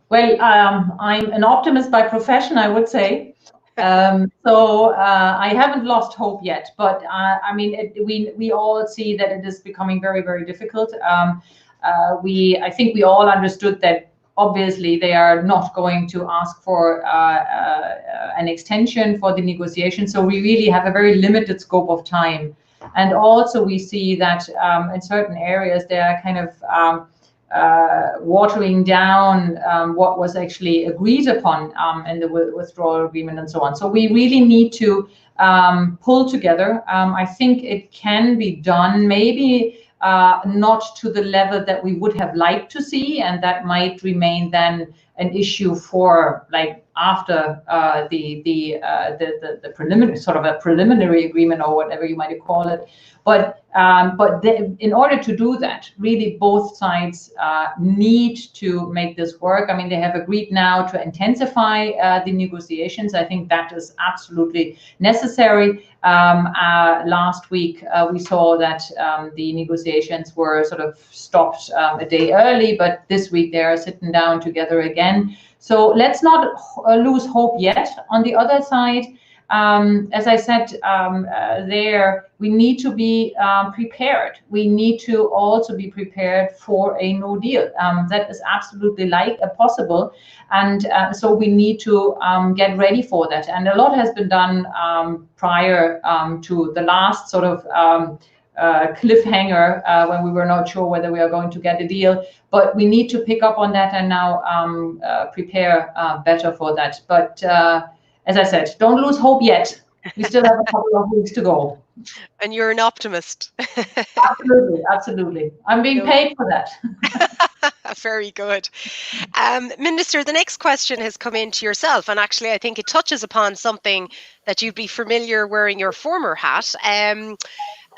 Well, I'm an optimist by profession, I would say. So I haven't lost hope yet, but I mean, we all see that it is becoming very, very difficult. I think we all understood that obviously they are not going to ask for an extension for the negotiation. So we really have a very limited scope of time. And also we see that in certain areas they are kind of watering down what was actually agreed upon in the withdrawal agreement and so on. So we really need to pull together. I think it can be done, maybe not to the level that we would have liked to see, and that might remain then an issue for like after the preliminary, sort of a preliminary agreement or whatever you might call it. But in order to do that, really both sides need to make this work. I mean, they have agreed now to intensify the negotiations. I think that is absolutely necessary. Last week, we saw that the negotiations were sort of stopped a day early, but this week they are sitting down together again. So let's not lose hope yet. On the other side, as I said, we need to be prepared. We need to also be prepared for a no deal. That is absolutely possible. And so we need to get ready for that. And a lot has been done prior to the last sort of cliffhanger when we were not sure whether we are going to get a deal. But we need to pick up on that and now prepare better for that. But as I said, don't lose hope yet. We still have a couple of weeks to go. And you're an optimist. Absolutely, absolutely. I'm being paid for that. Very good. Minister, the next question has come in to yourself, and actually I think it touches upon something that you'd be familiar wearing your former hat.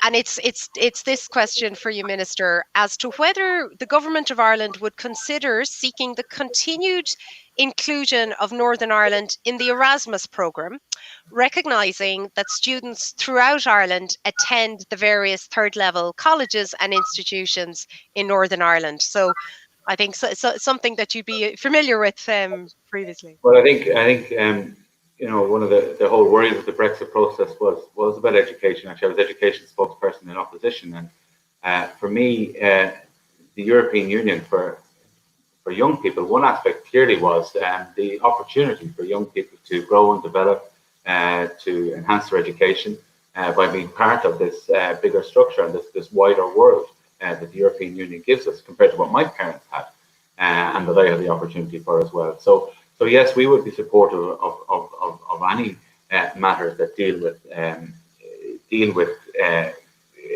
And it's this question for you, Minister, as to whether the Government of Ireland would consider seeking the continued inclusion of Northern Ireland in the Erasmus programme, recognising that students throughout Ireland attend the various third-level colleges and institutions in Northern Ireland. So I think something that you'd be familiar with previously. Well, I think you know, one of the whole worries of the Brexit process was about education. Actually, I was education spokesperson in opposition, and for me, the European Union for young people, one aspect clearly was the opportunity for young people to grow and develop, to enhance their education by being part of this bigger structure and this wider world that the European Union gives us, compared to what my parents had and that I had the opportunity for as well. So yes, we would be supportive of any matters that deal with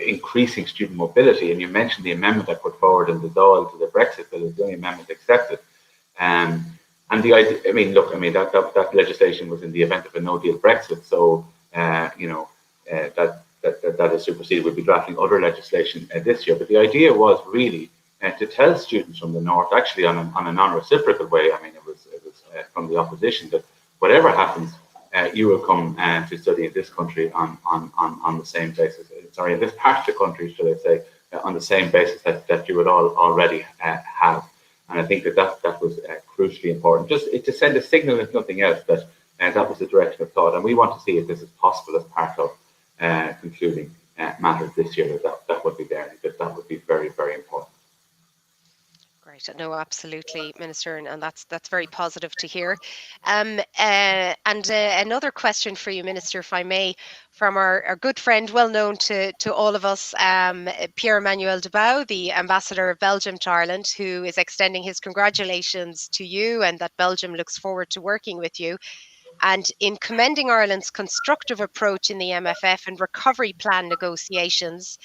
increasing student mobility. And you mentioned the amendment I put forward in the Dáil to the Brexit bill is the only amendment accepted. And the idea, that legislation was in the event of a no-deal Brexit. So that is superseded. We'll be drafting other legislation this year. But the idea was really to tell students from the north, actually on a non-reciprocal way. I mean, it was from the opposition that whatever happens, you will come to study in this country on the same basis. Sorry, in this part of the country, should I say, on the same basis that you would all already have. And I think that was crucially important. Just to send a signal, if nothing else, that that was the direction of thought. And we want to see if this is possible as part of concluding matters this year. That would be there. That would be very, very important. Great. No, absolutely, Minister, and that's very positive to hear. Another question for you, Minister, if I may, from our good friend, well known to all of us, Pierre-Emmanuel Debau, the Ambassador of Belgium to Ireland, who is extending his congratulations to you and that Belgium looks forward to working with you. And in commending Ireland's constructive approach in the MFF and recovery plan negotiations,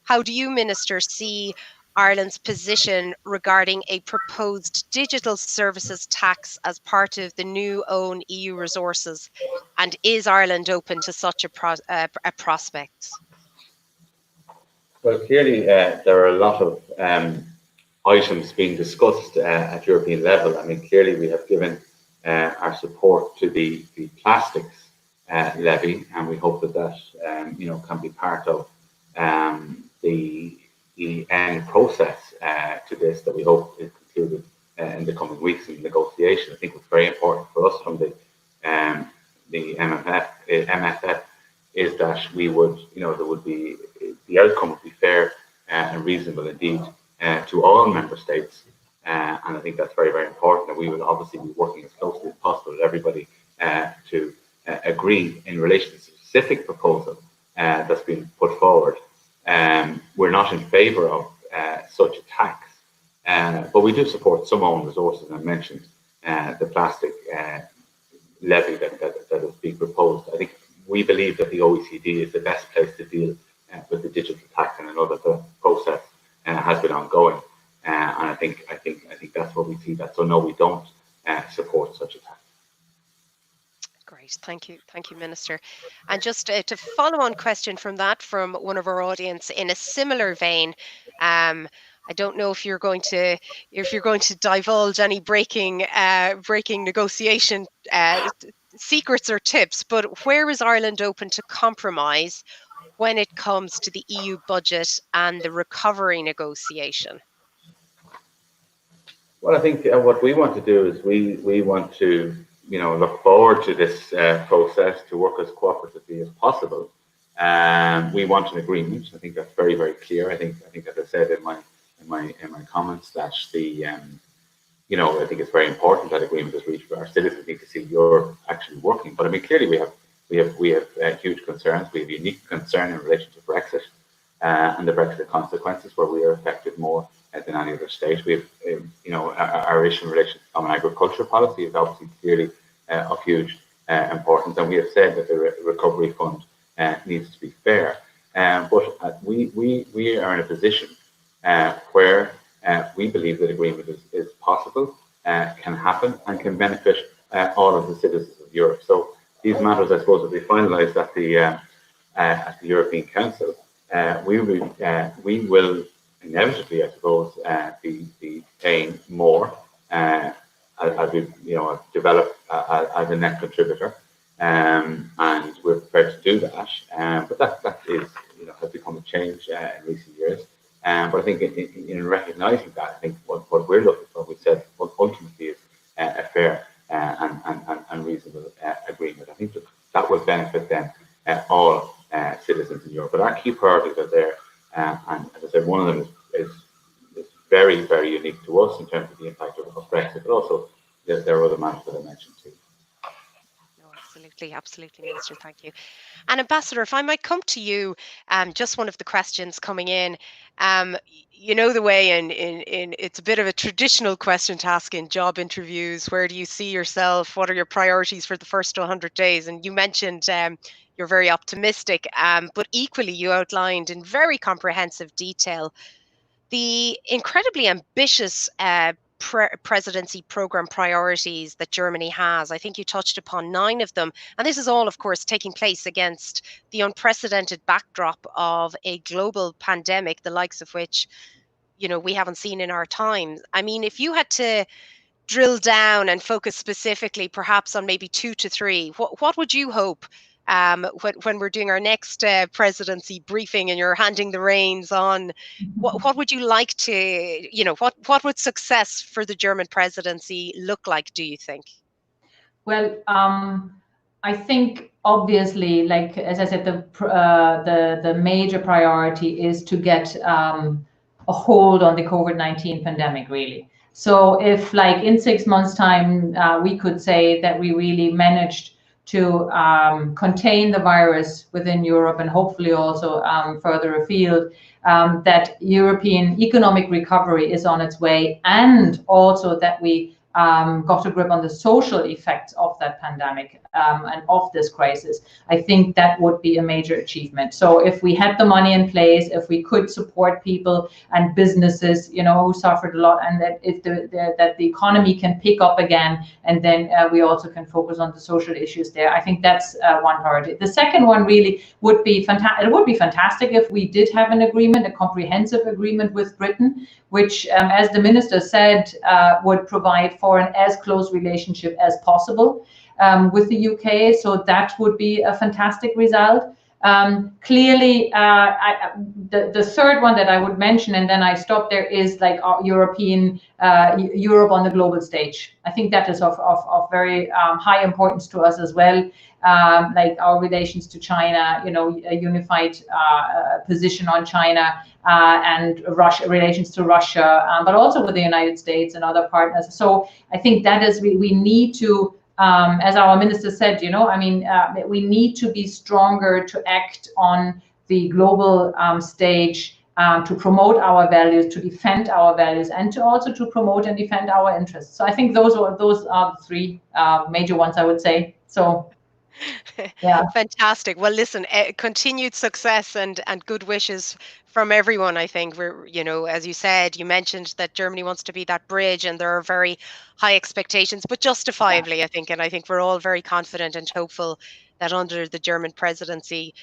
how do you, Minister, see Ireland's position regarding a proposed digital services tax as part of the new own EU resources? And is Ireland open to such a prospect? Well, clearly there are a lot of items being discussed at European level. I mean, clearly we have given our support to the plastics levy, and we hope that can be part of the end process to this, that we hope is concluded in the coming weeks in negotiation. I think it's very important for us from the MFF is that we would, there would be, the outcome would be fair and reasonable indeed to all member states. And I think that's very, very important. And we will obviously be working as closely as possible with everybody to agree in relation to the specific proposal that's been put forward. We're not in favour of such a tax, but we do support some own resources. I mentioned the plastic levy that is being proposed. I think we believe that the OECD is the best place to deal with the digital tax, and I know that the process has been ongoing. And I think that's where we see that. So no, we don't support such a tax. Great, thank you, Minister. And just to follow on question from that, from one of our audience in a similar vein, I don't know if you're going to divulge any breaking negotiation secrets or tips, but where is Ireland open to compromise when it comes to the EU budget and the recovery negotiation? Well, I think what we want to do is we want to look forward to this process, to work as cooperatively as possible. We want an agreement. I think that's very, very clear. I think as I said in my comments, that I think it's very important that agreement is reached. Our citizens need to see Europe actually working. But I mean, clearly we have huge concerns. We have unique concern in relation to Brexit and the Brexit consequences, where we are affected more than any other state. We have, our issue in relation to common agriculture policy is obviously clearly of huge importance, and we have said that the recovery fund needs to be fair. But we are in a position where we believe that agreement is possible, can happen, and can benefit all of the citizens of Europe. So these matters, I suppose, will be finalised at the European Council. We will inevitably, I suppose, be paying more as we develop as a net contributor, and we're prepared to do that. But that is has become a change in recent years. But I think in recognising that, I think what we're looking for, we said, what ultimately is a fair and reasonable agreement. I think that will benefit then all citizens in Europe. But our key priorities are there, and as I said, one of them is very, very unique to us in terms of the impact of Brexit, but also there are other matters that I mentioned too. Absolutely, Minister. Thank you. And Ambassador, if I might come to you, just one of the questions coming in. The way in it's a bit of a traditional question to ask in job interviews. Where do you see yourself? What are your priorities for the first 100 days? And you mentioned you're very optimistic, but equally you outlined in very comprehensive detail the incredibly ambitious presidency program priorities that Germany has. I think you touched upon 9 of them. And this is all, of course, taking place against the unprecedented backdrop of a global pandemic, the likes of which we haven't seen in our times. I mean, if you had to drill down and focus specifically perhaps on maybe 2 to 3, what would you hope when we're doing our next presidency briefing and you're handing the reins on, what would you like to, what would success for the German presidency look like, do you think? Well, I think obviously, like as I said, the major priority is to get a hold on the COVID-19 pandemic, really. So if, like, in 6 months' time, we could say that we really managed to contain the virus within Europe and hopefully also further afield, that European economic recovery is on its way, and also that we got a grip on the social effects of that pandemic and of this crisis, I think that would be a major achievement. So if we had the money in place, if we could support people and businesses, who suffered a lot, and that if that the economy can pick up again, and then we also can focus on the social issues there. I think that's one priority. The second one really would be fantastic. It would be fantastic if we did have an agreement, a comprehensive agreement with Britain, which, as the minister said, would provide for an as close relationship as possible with the UK. So that would be a fantastic result. Clearly, the third one that I would mention, and then I stop there, is like our Europe on the global stage. I think that is of very high importance to us as well. Like our relations to China, a unified position on China, and Russia, relations to Russia, but also with the United States and other partners. So I think that is, we need to, as our minister said, we need to be stronger to act on the global stage, to promote our values, to defend our values, and to also to promote and defend our interests. So I think those are the three major ones, I would say. So. Yeah. Fantastic. Well, listen, continued success and good wishes from everyone. I think we're, as you said, you mentioned that Germany wants to be that bridge, and there are very high expectations, but justifiably, I think. And I think we're all very confident and hopeful that under the German presidency,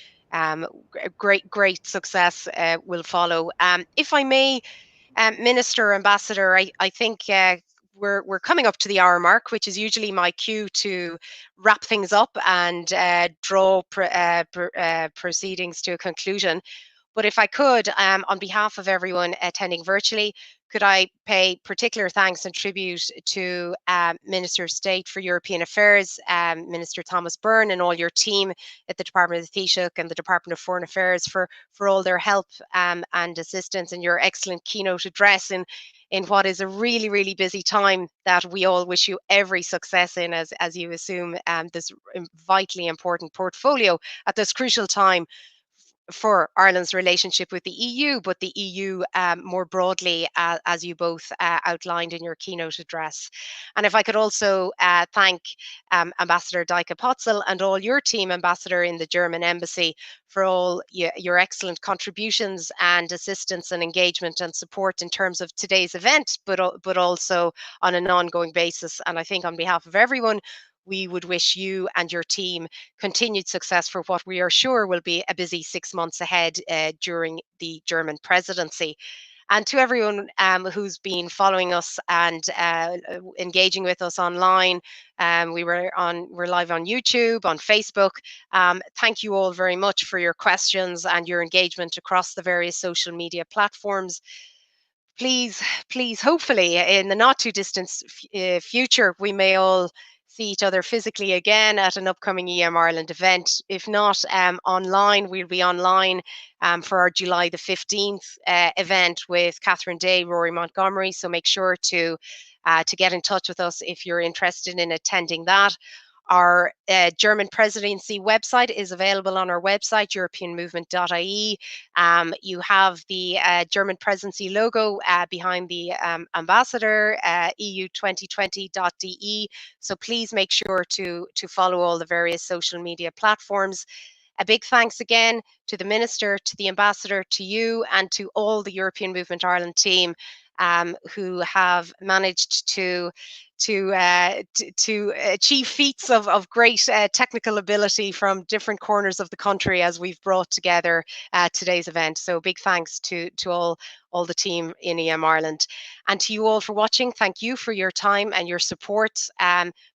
great success will follow. If I may, Minister, Ambassador, I think we're coming up to the hour mark, which is usually my cue to wrap things up and draw proceedings to a conclusion. But if I could, on behalf of everyone attending virtually, could I pay particular thanks and tribute to Minister of State for European Affairs, Minister Thomas Byrne, and all your team at the Department of the Taoiseach and the Department of Foreign Affairs for all their help and assistance, and your excellent keynote address in what is a really, really busy time that we all wish you every success in as you assume this vitally important portfolio at this crucial time for Ireland's relationship with the EU, but the EU more broadly, as you both outlined in your keynote address. And if I could also thank Ambassador Deike Potzel and all your team, Ambassador, in the German Embassy, for all your excellent contributions and assistance and engagement and support in terms of today's event, but also on an ongoing basis. And I think on behalf of everyone, we would wish you and your team continued success for what we are sure will be a busy 6 months ahead during the German presidency. And to everyone who's been following us and engaging with us online, we're live on YouTube, on Facebook. Thank you all very much for your questions and your engagement across the various social media platforms. Please, hopefully in the not too distant future, we may all see each other physically again at an upcoming EM Ireland event. If not online, we'll be online for our July the 15th event with Catherine Day, Rory Montgomery. So make sure to get in touch with us if you're interested in attending that. Our German presidency website is available on our website, europeanmovement.ie. You have the German presidency logo behind the ambassador, EU2020.de. So please make sure to follow all the various social media platforms. A big thanks again to the Minister, to the Ambassador, to you, and to all the European Movement Ireland team. who have managed to achieve feats of great technical ability from different corners of the country as we've brought together today's event. So big thanks to all the team in EM Ireland, and to you all for watching. Thank you for your time and your support.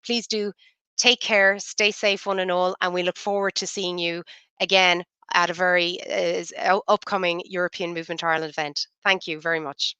Please do take care, stay safe one and all, and we look forward to seeing you again at a very upcoming European Movement Ireland event. Thank you very much.